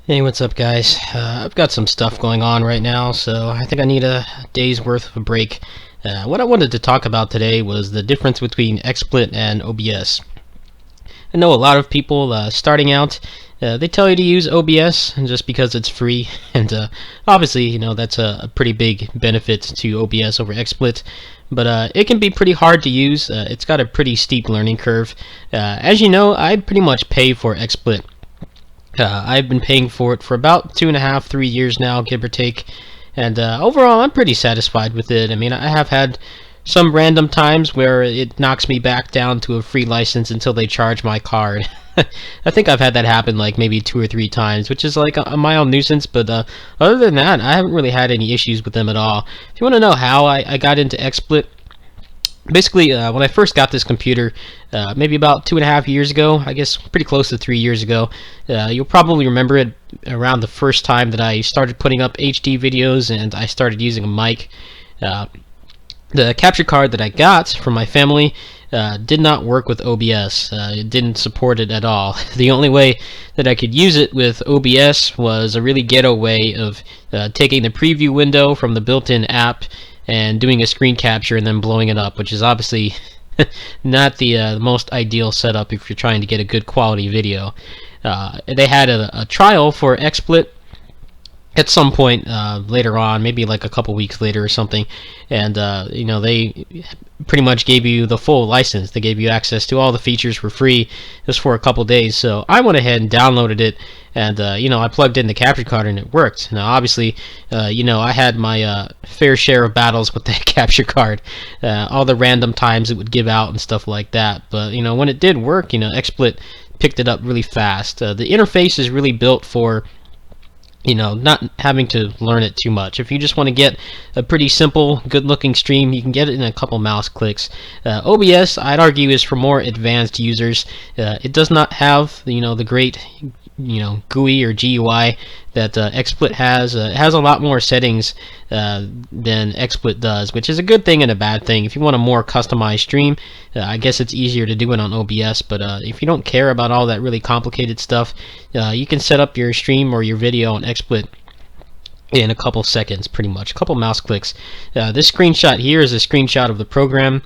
Hey, what's up, guys? I've got some stuff going on right now, so I think I need a day's worth of a break. What I wanted to talk about today was the difference between XSplit and OBS. I know a lot of people starting out, they tell you to use OBS just because it's free, and obviously, that's a pretty big benefit to OBS over XSplit. But it can be pretty hard to use. It's got a pretty steep learning curve. As you know, I pretty much pay for XSplit. I've been paying for it for about 2.5, 3 years now, give or take, and overall I'm pretty satisfied with it. I mean, I have had some random times where it knocks me back down to a free license until they charge my card. I think I've had that happen like maybe 2 or 3 times, which is like a mild nuisance, but other than that, I haven't really had any issues with them at all. If you want to know how I got into XSplit, basically, when I first got this computer, maybe about 2.5 years ago, I guess pretty close to 3 years ago, you'll probably remember it around the first time that I started putting up HD videos and I started using a mic. The capture card that I got from my family did not work with OBS. It didn't support it at all. The only way that I could use it with OBS was a really ghetto way of taking the preview window from the built-in app and doing a screen capture and then blowing it up, which is obviously not the most ideal setup if you're trying to get a good quality video. They had a trial for XSplit at some point later on, maybe like a couple weeks later or something, and they pretty much gave you the full license. They gave you access to all the features for free just for a couple days. So I went ahead and downloaded it, and I plugged in the capture card and it worked. Now obviously, I had my fair share of battles with that capture card, all the random times it would give out and stuff like that. But when it did work, XSplit picked it up really fast. The interface is really built for not having to learn it too much. If you just want to get a pretty simple, good-looking stream, you can get it in a couple mouse clicks. OBS, I'd argue, is for more advanced users. It does not have, the great, GUI or GUI that XSplit has. It has a lot more settings than XSplit does, which is a good thing and a bad thing. If you want a more customized stream, I guess it's easier to do it on OBS, but if you don't care about all that really complicated stuff, you can set up your stream or your video on XSplit in a couple seconds, pretty much, a couple mouse clicks. This screenshot here is a screenshot of the program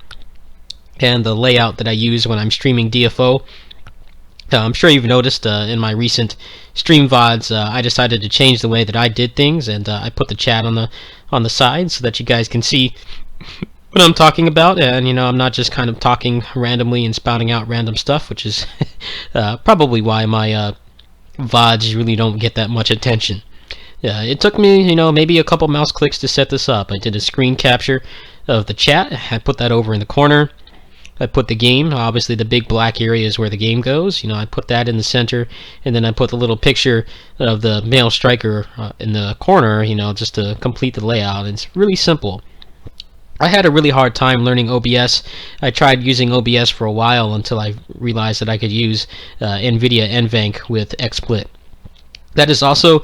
and the layout that I use when I'm streaming DFO. I'm sure you've noticed in my recent stream VODs, I decided to change the way that I did things, and I put the chat on the side so that you guys can see what I'm talking about, and I'm not just kind of talking randomly and spouting out random stuff, which is probably why my VODs really don't get that much attention. It took me, maybe a couple mouse clicks to set this up. I did a screen capture of the chat. I put that over in the corner. I put the game, obviously the big black area is where the game goes. I put that in the center, and then I put the little picture of the male striker in the corner, just to complete the layout. It's really simple. I had a really hard time learning OBS. I tried using OBS for a while until I realized that I could use NVIDIA NVENC with XSplit. That is also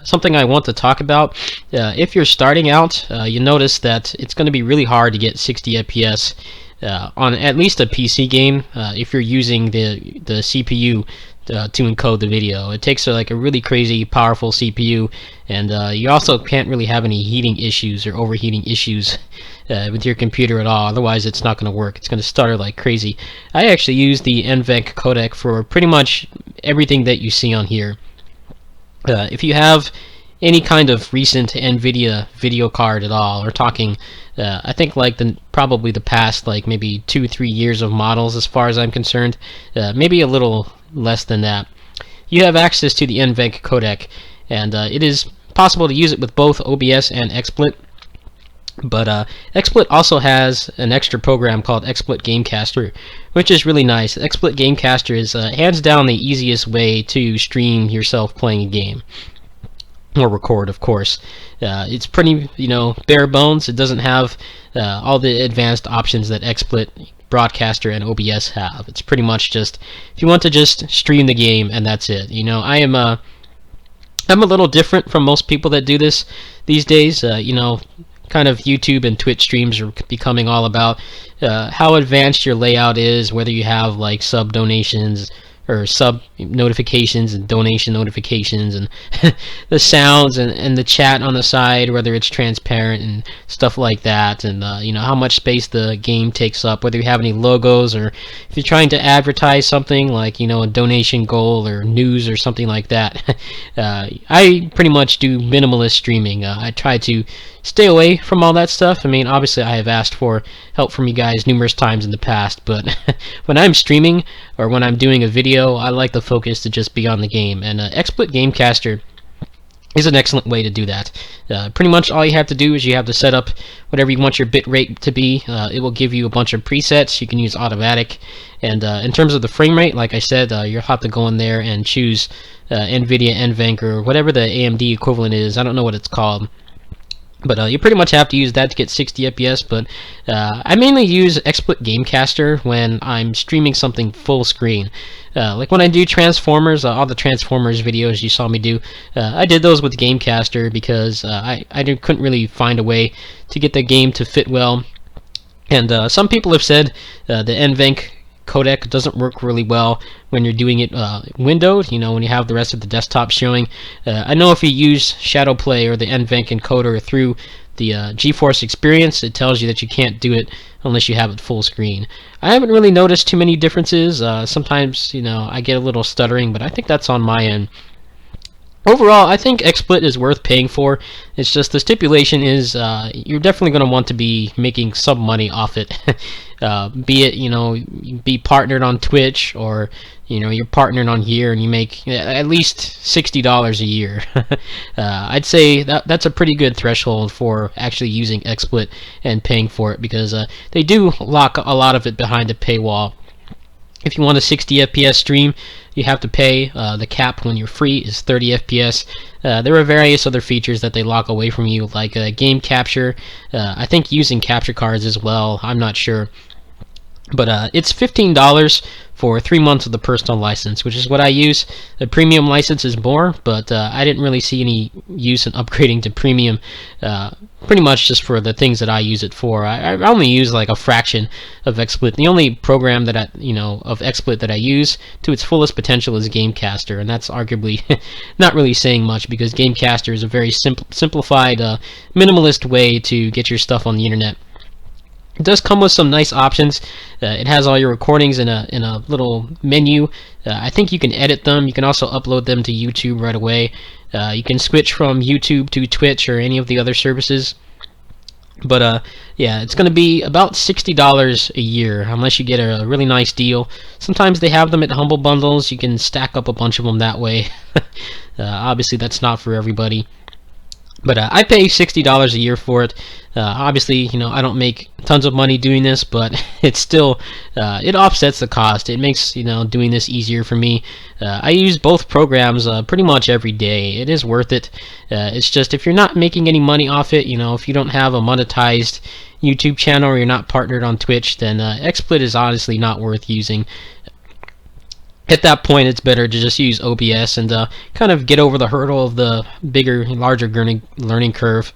something I want to talk about. If you're starting out, you notice that it's going to be really hard to get 60 FPS on at least a PC game if you're using the CPU to encode the video. It takes like a really crazy powerful CPU, and you also can't really have any heating issues or overheating issues with your computer at all. Otherwise it's not going to work. It's going to stutter like crazy. I actually use the NVENC codec for pretty much everything that you see on here. If you have any kind of recent NVIDIA video card at all, or talking I think like probably the past like maybe 2-3 years of models as far as I'm concerned, maybe a little less than that, you have access to the NVENC codec, and it is possible to use it with both OBS and XSplit. But XSplit also has an extra program called XSplit Gamecaster, which is really nice. XSplit Gamecaster is hands down the easiest way to stream yourself playing a game. Or record, of course. It's pretty, bare bones. It doesn't have all the advanced options that XSplit, Broadcaster, and OBS have. It's pretty much just, if you want to just stream the game, and that's it. I'm a little different from most people that do this these days. Kind of YouTube and Twitch streams are becoming all about how advanced your layout is, whether you have like sub donations or sub notifications and donation notifications, and the sounds and the chat on the side, whether it's transparent and stuff like that, and you know, how much space the game takes up, whether you have any logos, or if you're trying to advertise something like, you know, a donation goal or news or something like that. I pretty much do minimalist streaming. I try to stay away from all that stuff. I mean, obviously I have asked for help from you guys numerous times in the past, but when I'm streaming or when I'm doing a video, I like the focus to just be on the game, and XSplit Gamecaster is an excellent way to do that. Pretty much all you have to do is you have to set up whatever you want your bit rate to be. It will give you a bunch of presets. You can use automatic, and in terms of the frame rate, like I said, you'll have to go in there and choose NVIDIA NVENC or whatever the AMD equivalent is. I don't know what it's called. But you pretty much have to use that to get 60 FPS, but I mainly use XSplit Gamecaster when I'm streaming something full screen. Like when I do Transformers, all the Transformers videos you saw me do, I did those with Gamecaster because I couldn't really find a way to get the game to fit well. And some people have said the NVENC codec doesn't work really well when you're doing it windowed, you know, when you have the rest of the desktop showing. I know if you use Shadowplay or the NVENC encoder through the GeForce Experience, it tells you that you can't do it unless you have it full screen. I haven't really noticed too many differences. Sometimes, you know, I get a little stuttering, but I think that's on my end. Overall, I think XSplit is worth paying for. It's just the stipulation is you're definitely going to want to be making some money off it. Be it, you know, be partnered on Twitch, or, you know, you're partnered on here and you make at least $60 a year. I'd say that's a pretty good threshold for actually using XSplit and paying for it, because they do lock a lot of it behind a paywall. If you want a 60 FPS stream, you have to pay. The cap when you're free is 30 FPS. There are various other features that they lock away from you, like game capture. I think using capture cards as well. I'm not sure. But it's $15 for 3 months of the personal license, which is what I use. The premium license is more, but I didn't really see any use in upgrading to premium. Pretty much just for the things that I use it for. I only use like a fraction of XSplit. The only program that of XSplit that I use to its fullest potential is Gamecaster, and that's arguably not really saying much, because Gamecaster is a very simplified, minimalist way to get your stuff on the internet. It does come with some nice options. It has all your recordings in a little menu. I think you can edit them. You can also upload them to YouTube right away. You can switch from YouTube to Twitch or any of the other services. But yeah, it's going to be about $60 a year, unless you get a really nice deal. Sometimes they have them at Humble Bundles. You can stack up a bunch of them that way. Obviously, that's not for everybody. But I pay $60 a year for it. Obviously, you know, I don't make tons of money doing this, but it's still, it offsets the cost. It makes, you know, doing this easier for me. I use both programs pretty much every day. It is worth it. It's just, if you're not making any money off it, you know, if you don't have a monetized YouTube channel or you're not partnered on Twitch, then XSplit is honestly not worth using. At that point, it's better to just use OBS and kind of get over the hurdle of the larger learning curve,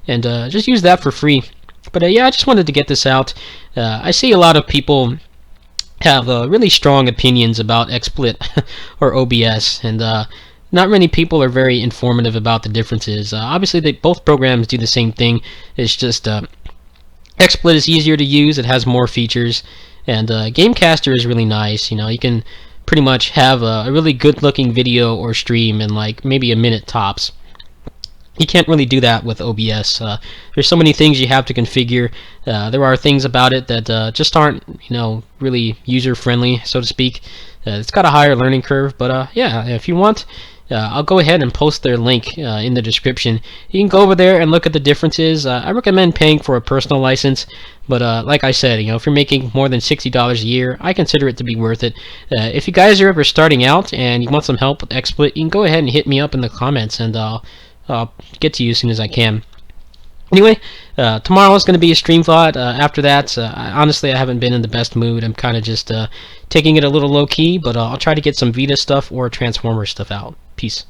and just use that for free. But yeah, I just wanted to get this out. I see a lot of people have really strong opinions about XSplit or OBS, and not many people are very informative about the differences. Obviously, both programs do the same thing. It's just XSplit is easier to use. It has more features, and Gamecaster is really nice. You know, you can pretty much have a really good looking video or stream in like maybe a minute tops. You can't really do that with OBS. There's so many things you have to configure. There are things about it that just aren't, you know, really user friendly, so to speak. It's got a higher learning curve, but yeah, if you want, I'll go ahead and post their link in the description. You can go over there and look at the differences. I recommend paying for a personal license, but like I said, you know, if you're making more than $60 a year, I consider it to be worth it. If you guys are ever starting out and you want some help with XSplit, you can go ahead and hit me up in the comments, and I'll get to you as soon as I can. Anyway, tomorrow is going to be a stream VOD. After that, honestly, I haven't been in the best mood. I'm kind of just taking it a little low-key, but I'll try to get some Vita stuff or Transformers stuff out. Peace.